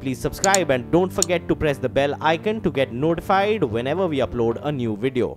Please subscribe and don't forget to press the bell icon to get notified whenever we upload a new video.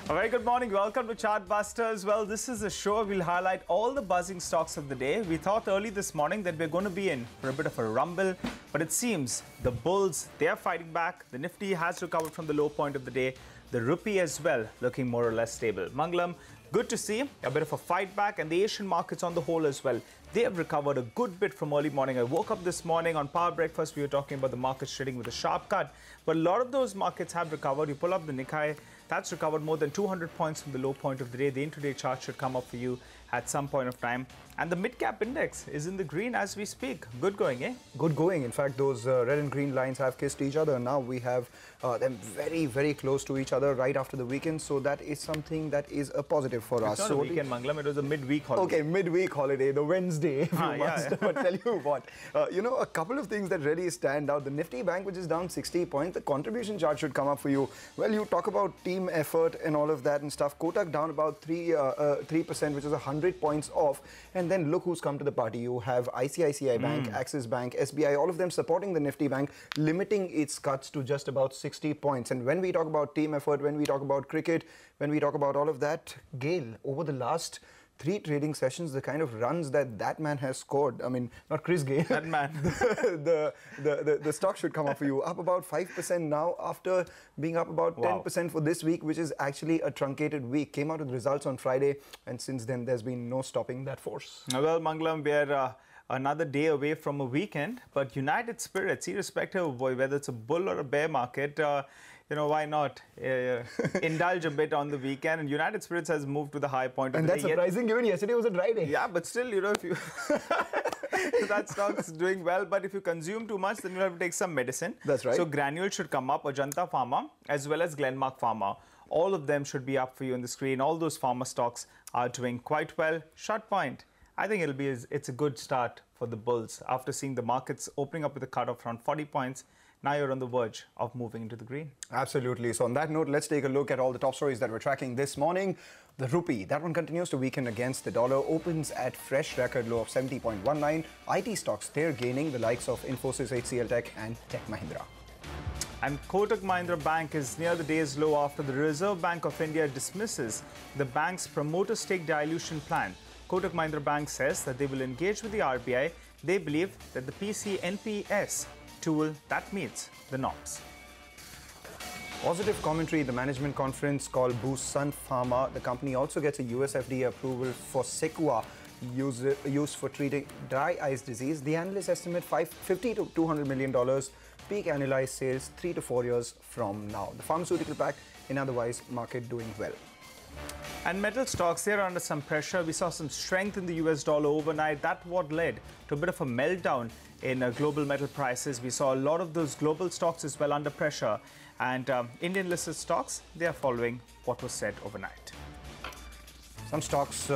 A very good morning. Welcome to Chartbusters. Well, this is a show we'll highlight all the buzzing stocks of the day. We thought early this morning that we're going to be in for a bit of a rumble, but it seems the bulls, they are fighting back. The Nifty has recovered from the low point of the day. The rupee as well, looking more or less stable. Mangalam, good to see a bit of a fight back, and the Asian markets on the whole as well. They have recovered a good bit from early morning. I woke up this morning on Power Breakfast. We were talking about the markets trading with a sharp cut, but a lot of those markets have recovered. You pull up the Nikkei, that's recovered more than 200 points from the low point of the day. The intraday chart should come up for you at some point of time. And the mid-cap index is in the green as we speak. Good going, eh? Good going. In fact, those red and green lines have kissed each other. Now we have them very, very close to each other right after the weekend. So that is something that is a positive for us. It's not a weekend, Mangalam. It was a midweek holiday. Okay, midweek holiday, the Wednesday, if you must. Yeah. But tell you what, a couple of things that really stand out. The Nifty Bank, which is down 60 points, the contribution chart should come up for you. Well, you talk about team effort and all of that and stuff. Kotak down about 3%, which is 100 points off. And then look who's come to the party. You have ICICI Bank, Axis Bank, SBI, all of them supporting the Nifty Bank, limiting its cuts to just about 60 points. And when we talk about team effort, when we talk about cricket, when we talk about all of that, Gale, over the last 3 trading sessions, the kind of runs that man has scored. I mean, not Chris Gale. That man. the stock should come up for you. Up about 5% now after being up about 10% for this week, which is actually a truncated week. Came out with results on Friday, and since then there's been no stopping that force. Well, Mangalam, we are another day away from a weekend, but United Spirits, irrespective of whether it's a bull or a bear market, why not indulge a bit on the weekend? And United Spirits has moved to the high point of and the that's day. Surprising, given yesterday was a dry day. Yeah, but still, if you that stock's doing well, but if you consume too much, then you have to take some medicine. That's right. So Granules should come up, Ajanta Pharma, as well as Glenmark Pharma. All of them should be up for you on the screen. All those pharma stocks are doing quite well. Short point, I think it's a good start for the bulls after seeing the markets opening up with a cutoff around 40 points. Now you're on the verge of moving into the green. Absolutely. So on that note, let's take a look at all the top stories that we're tracking this morning. The rupee, that one continues to weaken against the dollar, opens at fresh record low of 70.19. IT stocks, they're gaining, the likes of Infosys, HCL Tech and Tech Mahindra. And Kotak Mahindra Bank is near the day's low after the Reserve Bank of India dismisses the bank's promoter stake dilution plan. Kotak Mahindra Bank says that they will engage with the RBI. They believe that the PCNPS tool that meets the norms. Positive commentary, the management conference called Boost Sun Pharma. The company also gets a US FDA approval for Sequa, used for treating dry eyes disease. The analysts estimate $50 to $200 million, peak annualized sales 3 to 4 years from now. The pharmaceutical pack, in otherwise market doing well. And metal stocks, they're under some pressure. We saw some strength in the US dollar overnight. That's what led to a bit of a meltdown in global metal prices. We saw a lot of those global stocks as well under pressure. And Indian listed stocks, they are following what was said overnight. Some stocks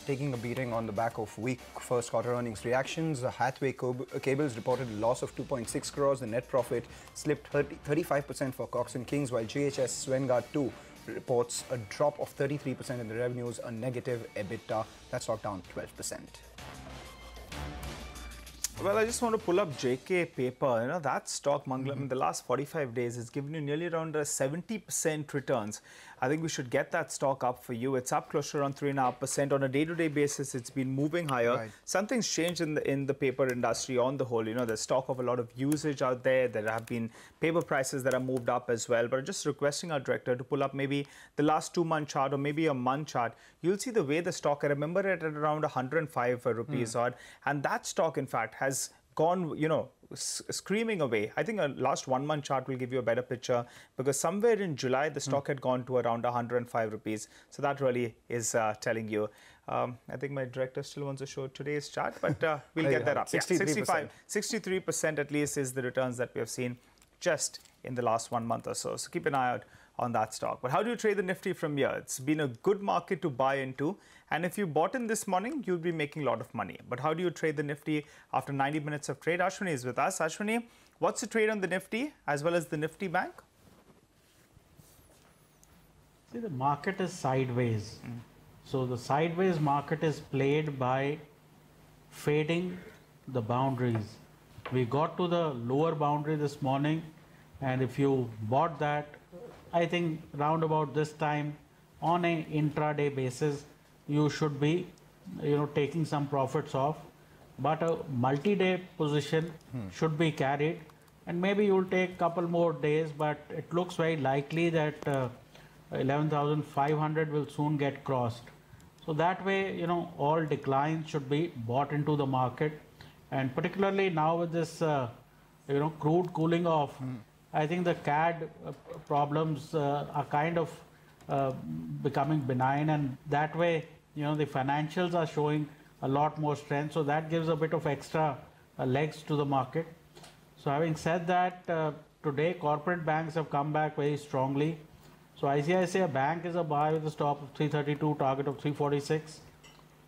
taking a beating on the back of weak first quarter earnings reactions. Hathway Cables reported a loss of 2.6 crores. The net profit slipped 35% for Cox & Kings, while GHS Svengard 2 reports a drop of 33% in the revenues, a negative EBITDA. That stock down 12%. Well, I just want to pull up JK Paper. That stock, Mangalam, in the last 45 days has given you nearly around 70% returns. I think we should get that stock up for you. It's up closer around 3.5%. On a day-to-day basis, it's been moving higher. Right. Something's changed in the paper industry on the whole. There's talk of a lot of usage out there. There have been paper prices that have moved up as well. But just requesting our director to pull up maybe the last 2-month chart or maybe a month chart. You'll see the way the stock, I remember it at around 105 rupees odd. And that stock, in fact, has gone, screaming away. I think a last 1 month chart will give you a better picture, because somewhere in July, the stock had gone to around 105 rupees. So that really is telling you. I think my director still wants to show today's chart, but we'll get that up. 63%. 63% at least is the returns that we have seen just in the last 1 month or so. So keep an eye out on that stock. But how do you trade the Nifty from here? It's been a good market to buy into. And if you bought in this morning, you'll be making a lot of money. But how do you trade the Nifty after 90 minutes of trade? Ashwini is with us. Ashwini, what's the trade on the Nifty as well as the Nifty Bank? See, the market is sideways. So the sideways market is played by fading the boundaries. We got to the lower boundary this morning, and if you bought that, I think round about this time on an intraday basis, you should be, taking some profits off. But a multi-day position should be carried, and maybe you'll take a couple more days, but it looks very likely that 11,500 will soon get crossed. So that way, all declines should be bought into the market, and particularly now with this, crude cooling off, I think the CAD problems are kind of becoming benign, and that way, the financials are showing a lot more strength. So that gives a bit of extra legs to the market. So having said that, today corporate banks have come back very strongly. So ICICI Bank is a buy with a stop of 332, target of 346.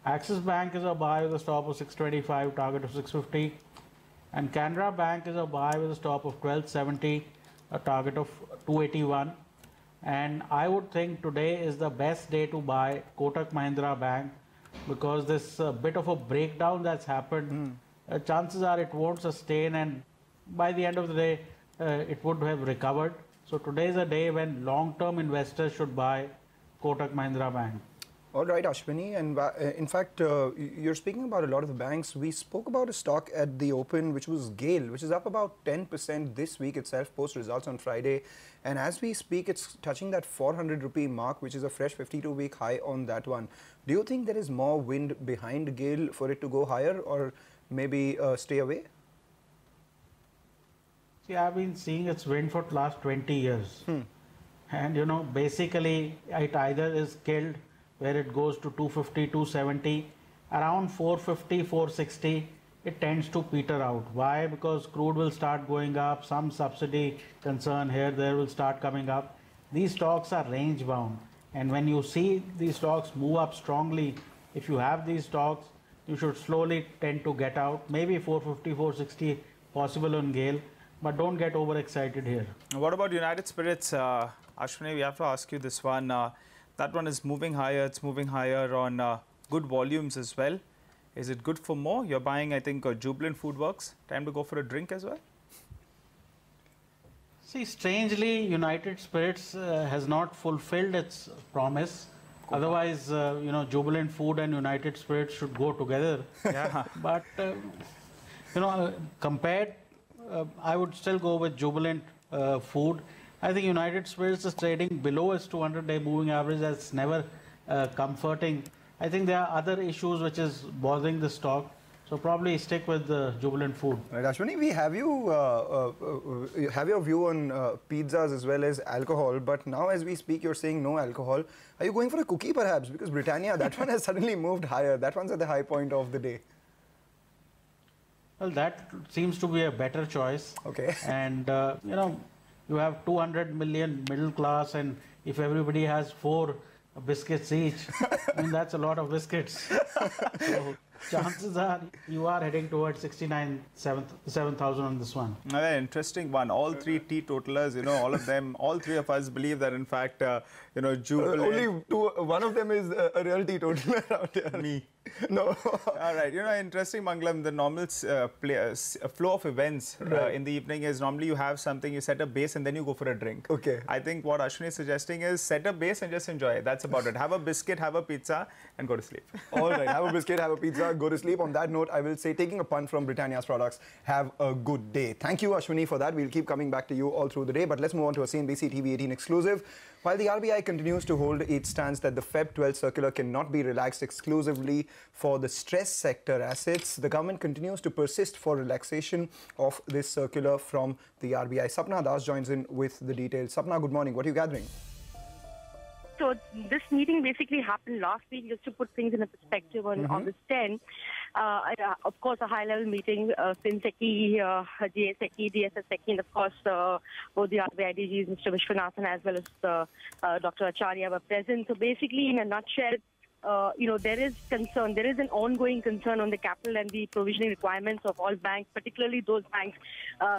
Axis Bank is a buy with a stop of 625, target of 650. And Canara Bank is a buy with a stop of 1270, a target of 281. And I would think today is the best day to buy Kotak Mahindra Bank, because this bit of a breakdown that's happened, chances are it won't sustain, and by the end of the day, it would have recovered. So today is a day when long-term investors should buy Kotak Mahindra Bank. All right, Ashwini, and in fact, you're speaking about a lot of the banks. We spoke about a stock at the open, which was GAIL, which is up about 10% this week itself, post results on Friday. And as we speak, it's touching that 400 rupee mark, which is a fresh 52-week high on that one. Do you think there is more wind behind GAIL for it to go higher, or maybe stay away? See, I've been seeing its wind for the last 20 years. And, basically, it either is killed where it goes to 250, 270, around 450, 460, it tends to peter out. Why? Because crude will start going up, some subsidy concern here, there will start coming up. These stocks are range bound. And when you see these stocks move up strongly, if you have these stocks, you should slowly tend to get out. Maybe 450, 460 possible on GAIL, but don't get overexcited here. What about United Spirits? Ashwini, we have to ask you this one. That one is moving higher. It's moving higher on good volumes as well. Is it good for more? You're buying, I think, Jubilant FoodWorks. Time to go for a drink as well? See, strangely, United Spirits has not fulfilled its promise. Otherwise, Jubilant Food and United Spirits should go together. Yeah. But, compared, I would still go with Jubilant Food. I think United Spirits is trading below its 200-day moving average. That's never comforting. I think there are other issues which is bothering the stock. So probably stick with Jubilant Food. Right, Ashwini, we have you have your view on pizzas as well as alcohol, but now as we speak, you're saying no alcohol. Are you going for a cookie perhaps? Because Britannia, that one has suddenly moved higher. That one's at the high point of the day. Well, that seems to be a better choice. Okay. And, you have 200 million middle class, and if everybody has 4 biscuits each, I mean, that's a lot of biscuits. So chances are you are heading towards 7,000 on this one. Another interesting one. All 3 teetotalers, all of them, all 3 of us believe that, in fact, Jubilant... only 2, one of them is a real teetotaler out here. Me. No. All right. Interesting, Mangalam, the normal flow of events in the evening is normally you have something, you set a base and then you go for a drink. Okay. I think what Ashwini is suggesting is set a base and just enjoy it. That's about it. Have a biscuit, have a pizza and go to sleep. All right. Have a biscuit, have a pizza, go to sleep. On that note, I will say, taking a punt from Britannia's products, have a good day. Thank you, Ashwini, for that. We'll keep coming back to you all through the day. But let's move on to a CNBC-TV18 exclusive. While the RBI continues to hold its stance that the Feb 12 circular cannot be relaxed exclusively for the stress sector assets, the government continues to persist for relaxation of this circular from the RBI. Sapna Das joins in with the details. Sapna, good morning. What are you gathering? So this meeting basically happened last week, just to put things in a perspective on August 10. Of course, a high-level meeting, FinSecchi, GSecchi, DSSecchi, and of course, both the RBI DGs, Mr. Vishwanathan, as well as Dr. Acharya were present. So basically, in a nutshell, there is concern. There is an ongoing concern on the capital and the provisioning requirements of all banks, particularly those banks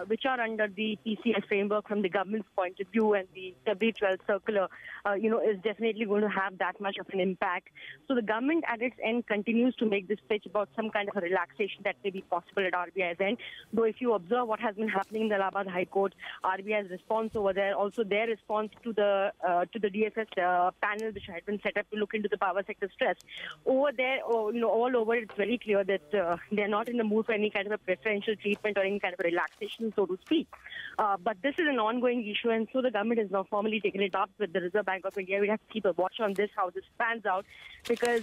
which are under the PCS framework from the government's point of view, and the February 12th circular, is definitely going to have that much of an impact. So the government at its end continues to make this pitch about some kind of a relaxation that may be possible at RBI's end. Though if you observe what has been happening in the Allahabad High Court, RBI's response over there, also their response to the DFS panel which had been set up to look into the power sector stress, over there, all over, it's very clear that they're not in the mood for any kind of a preferential treatment or any kind of a relaxation, so to speak. But this is an ongoing issue, and so the government has now formally taken it up with the Reserve Bank of India. We have to keep a watch on this, how this pans out, because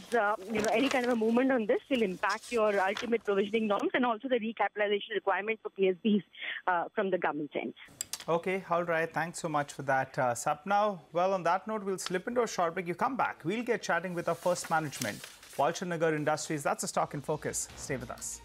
any kind of a movement on this will impact your ultimate provisioning norms and also the recapitalization requirement for PSBs from the government's end. Okay, all right. Thanks so much for that, Sapna. Well, on that note, we'll slip into a short break. You come back. We'll get chatting with our first management, Walchand Nagar Industries. That's a stock in focus. Stay with us.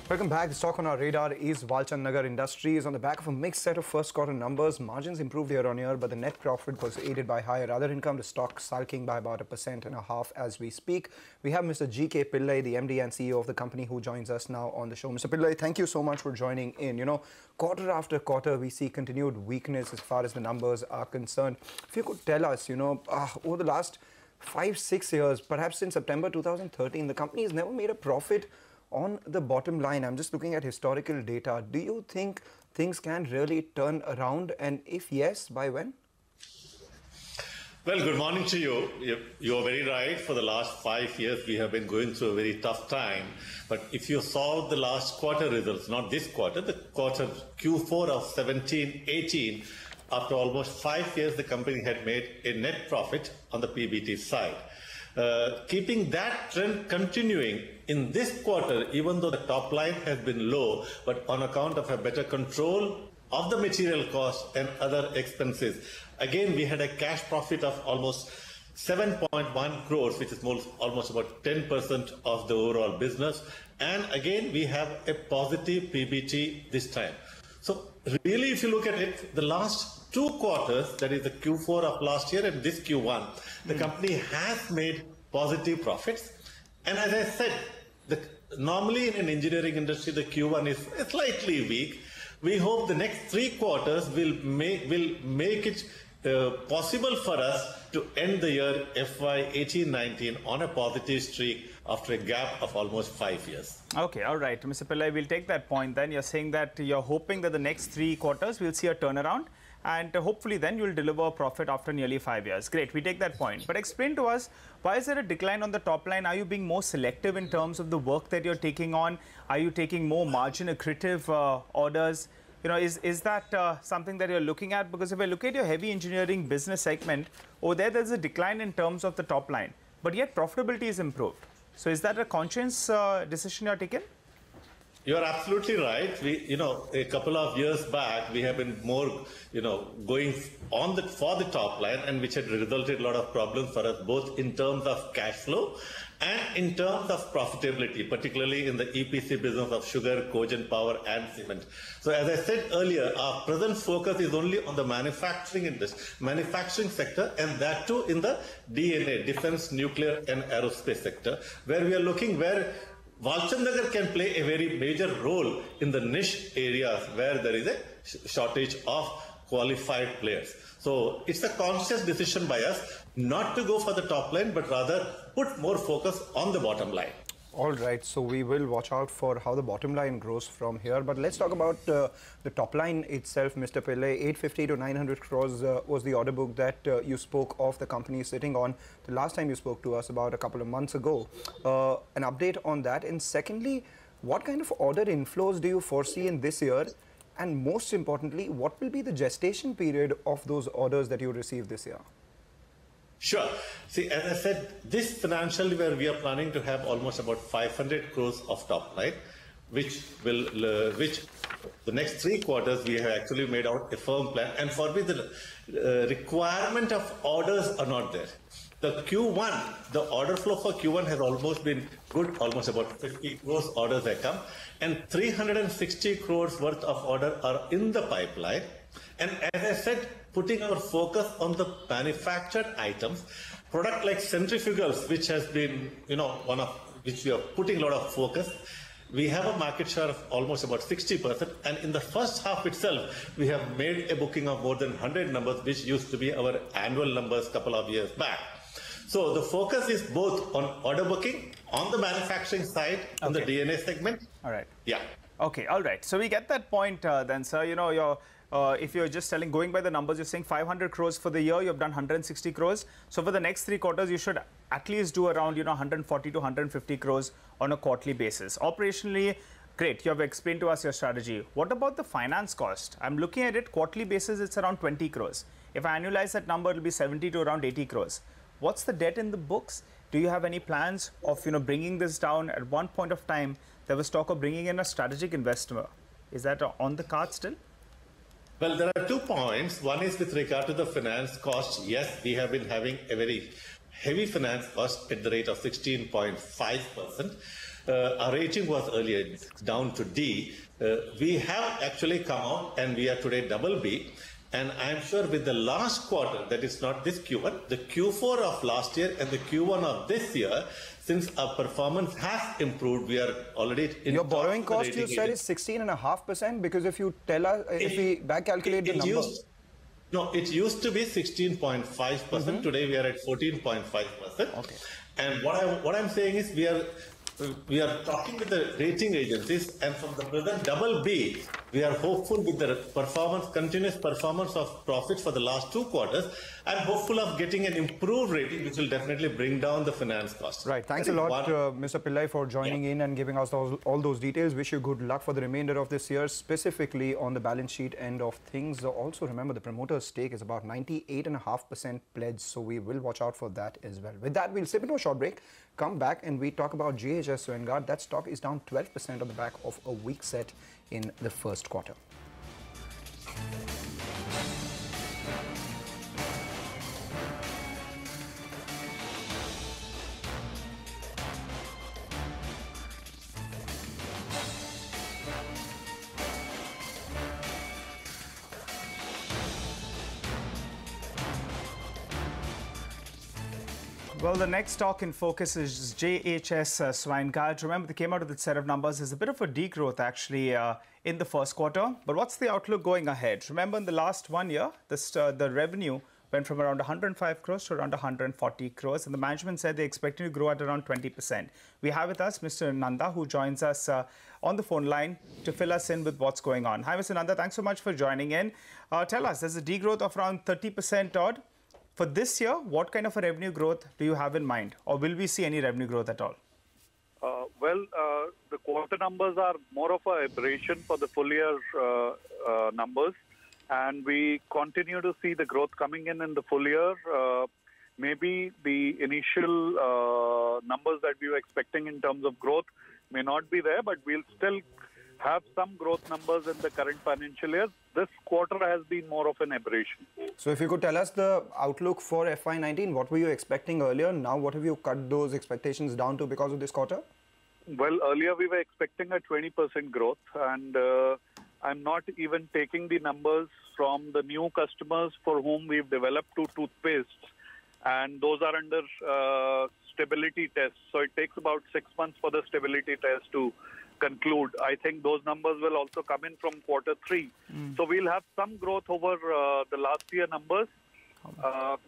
Welcome back. The stock on our radar is Walchand Nagar Industries. On the back of a mixed set of first quarter numbers, margins improved year on year, but the net profit was aided by higher other income. The stock sulking by about 1.5% as we speak. We have Mr. G.K. Pillai, the MD and CEO of the company, who joins us now on the show. Mr. Pillai, thank you so much for joining in. Quarter after quarter, we see continued weakness as far as the numbers are concerned. If you could tell us, over the last 5-6 years, perhaps since September 2013, the company has never made a profit on the bottom line. I'm just looking at historical data. Do you think things can really turn around? And if yes, by when? Well, good morning to you. You are very right. For the last 5 years, we have been going through a very tough time. But if you saw the last quarter results, not this quarter, the quarter Q4 of 17-18, after almost 5 years, the company had made a net profit on the PBT side. Keeping that trend continuing in this quarter, even though the top line has been low, but on account of a better control of the material cost and other expenses, again, we had a cash profit of almost 7.1 crores, which is almost about 10% of the overall business. And again, we have a positive PBT this time. So really, if you look at it, the last 2 quarters, that is the Q4 of last year and this Q1, the company has made positive profits. And as I said, normally in an engineering industry, the Q1 is slightly weak. We hope the next 3 quarters will make it possible for us to end the year FY 18-19 on a positive streak after a gap of almost 5 years. Okay, all right. Mr. Pillai, we'll take that point then. You're saying that you're hoping that the next 3 quarters we'll see a turnaround, and hopefully then you'll deliver a profit after nearly 5 years. Great, we take that point. But explain to us, why is there a decline on the top line? Are you being more selective in terms of the work that you're taking on? Are you taking more margin accretive orders? Is that something that you're looking at? Because if I look at your heavy engineering business segment, over there's a decline in terms of the top line, but yet profitability is improved. So is that a conscious decision you're taking? You're absolutely right. A couple of years back, we have been more, going for the top line, and which had resulted a lot of problems for us, both in terms of cash flow and in terms of profitability, particularly in the EPC business of sugar, cogen power, and cement. So as I said earlier, our present focus is only on the manufacturing sector, and that too in the DNA, defense, nuclear, and aerospace sector, where we are looking where Walchand Nagar can play a very major role in the niche areas where there is a shortage of qualified players. So it's a conscious decision by us not to go for the top line, but rather put more focus on the bottom line. All right, so we will watch out for how the bottom line grows from here. But let's talk about the top line itself, Mr. Pillai. 850 to 900 crores was the order book that you spoke of the company sitting on the last time you spoke to us about a couple of months ago. An update on that. And secondly, what kind of order inflows do you foresee in this year? And most importantly, what will be the gestation period of those orders that you receive this year? Sure. See, as I said, this financial year we are planning to have almost about 500 crores of top line. which the next 3 quarters we have actually made out a firm plan, and for me the requirement of orders are not there. The Q1, the order flow for Q1 has almost been good, almost about 50 crores orders have come, and 360 crores worth of order are in the pipeline. And as I said, putting our focus on the manufactured items, product like centrifugals, which has been, one of which we are putting a lot of focus. We have a market share of almost about 60%, and in the first half itself, we have made a booking of more than 100 numbers, which used to be our annual numbers a couple of years back. So the focus is both on order booking, on the manufacturing side, on the DNA segment. All right. Yeah. Okay, all right. So we get that point then, sir. If you're just going by the numbers, you're saying 500 crores for the year, you've done 160 crores. So for the next 3 quarters, you should at least do around, 140 to 150 crores on a quarterly basis. Operationally, great. You have explained to us your strategy. What about the finance cost? I'm looking at it, quarterly basis, it's around 20 crores. If I annualize that number, it'll be 70 to around 80 crores. What's the debt in the books? Do you have any plans of, bringing this down? At one point of time, there was talk of bringing in a strategic investor. Is that on the card still? Well, there are 2 points. One is with regard to the finance cost. Yes, we have been having a very heavy finance cost at the rate of 16.5%. Our rating was earlier down to D. We have actually come out and we are today BB. And I'm sure with the last quarter, that is not this Q1, the Q4 of last year and the Q1 of this year, since our performance has improved, we are already in your borrowing cost, you said, is 16.5%, because if you tell us, if we back calculate the number. No, it used to be 16.5%. Today we are at 14.5%. Okay. And what I'm saying is we are talking with the rating agencies, and from the present BB, we are hopeful with the continuous performance of profits for the last 2 quarters. I'm hopeful of getting an improved rating, which will definitely bring down the finance cost. Right. Thanks a lot, Mr. Pillai, for joining in and giving us all those details. Wish you good luck for the remainder of this year, specifically on the balance sheet end of things. Also, remember, the promoter's stake is about 98.5% pledge, so we will watch out for that as well. With that, we'll slip into a short break, come back, and we talk about JHS Vanguard. That stock is down 12% on the back of a weak set in the first quarter. Well, the next stock in focus is JHS Vanguard. Remember, they came out with a set of numbers. There's a bit of a degrowth actually in the first quarter. But what's the outlook going ahead? Remember, in the last 1 year, the revenue went from around 105 crores to around 140 crores. And the management said they're expecting to grow at around 20%. We have with us Mr. Nanda, who joins us on the phone line to fill us in with what's going on. Hi, Mr. Nanda. Thanks so much for joining in. Tell us, there's a degrowth of around 30% odd. For this year, what kind of a revenue growth do you have in mind? Or will we see any revenue growth at all? The quarter numbers are more of an aberration for the full year numbers. And we continue to see the growth coming in the full year. Maybe the initial numbers that we were expecting in terms of growth may not be there, but we'll still have some growth numbers in the current financial year. This quarter has been more of an aberration. So if you could tell us the outlook for FY19, what were you expecting earlier? Now, what have you cut those expectations down to because of this quarter? Well, earlier we were expecting a 20% growth, and I'm not even taking the numbers from the new customers for whom we've developed 2 toothpastes, and those are under stability tests. So it takes about 6 months for the stability test to conclude. I think those numbers will also come in from Q3. So we'll have some growth over the last year numbers.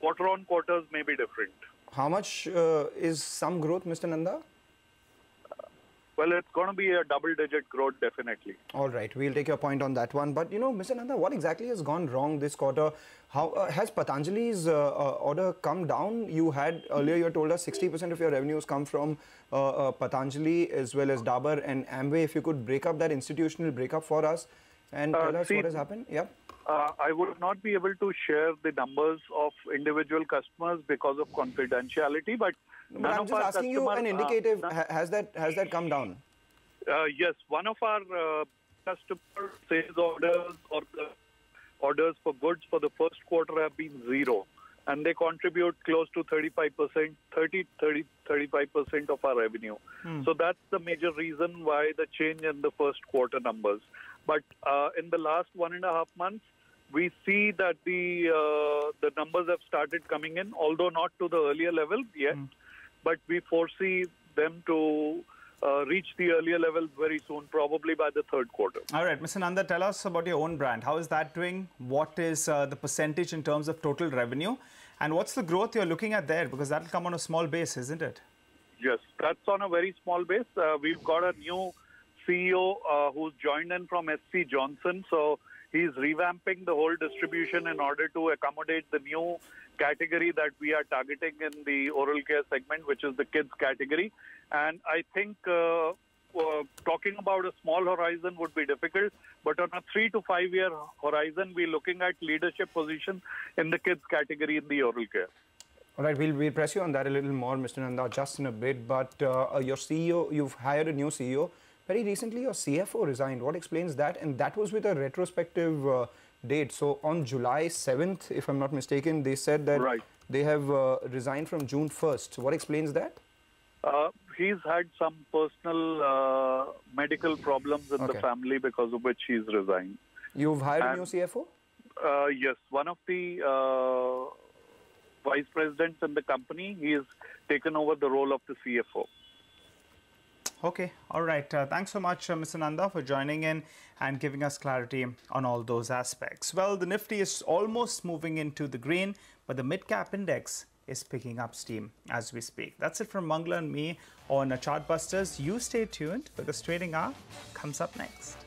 Quarter on quarters may be different. How much is some growth, Mr. Nanda? Well, it's going to be a double-digit growth, definitely. All right, we'll take your point on that one. But, Mr. Nanda, what exactly has gone wrong this quarter? How has Patanjali's order come down? You had earlier, you told us 60% of your revenues come from Patanjali as well as Dabur and Amway. If you could break up that institutional breakup for us and tell us what has happened. Yep. I would not be able to share the numbers of individual customers because of confidentiality, but I'm just asking you an indicative, has that come down? Yes, one of our customer sales orders or the orders for goods for the first quarter have been 0. And they contribute close to 35%, 35% of our revenue. So that's the major reason why the change in the first quarter numbers. But in the last 1.5 months, we see that the numbers have started coming in, although not to the earlier level yet. But we foresee them to reach the earlier levels very soon, probably by the third quarter. All right, Mr. Nanda, tell us about your own brand. How is that doing? What is the percentage in terms of total revenue? And what's the growth you're looking at there? Because that'll come on a small base, isn't it? Yes, that's on a very small base. We've got a new CEO who's joined in from SC Johnson. So he's revamping the whole distribution in order to accommodate the new category that we are targeting in the oral care segment, which is the kids category. And I think talking about a small horizon would be difficult, but on a 3 to 5 year horizon, we're looking at leadership position in the kids category in the oral care. All right, we'll press you on that a little more, Mr. Nanda, just in a bit. But your CEO, you've hired a new CEO. Very recently, your CFO resigned. What explains that? And that was with a retrospective date. So on July 7th, if I'm not mistaken, they said that they have resigned from June 1st. What explains that? He's had some personal medical problems in the family because of which he's resigned. You've hired a new CFO? Yes, one of the vice presidents in the company, he has taken over the role of the CFO. Okay, all right. Thanks so much, Mr. Nanda, for joining in and giving us clarity on all those aspects. Well, the Nifty is almost moving into the green, but the mid-cap index is picking up steam as we speak. That's it from Mangla and me on Chartbusters. You stay tuned because Trading Hour comes up next.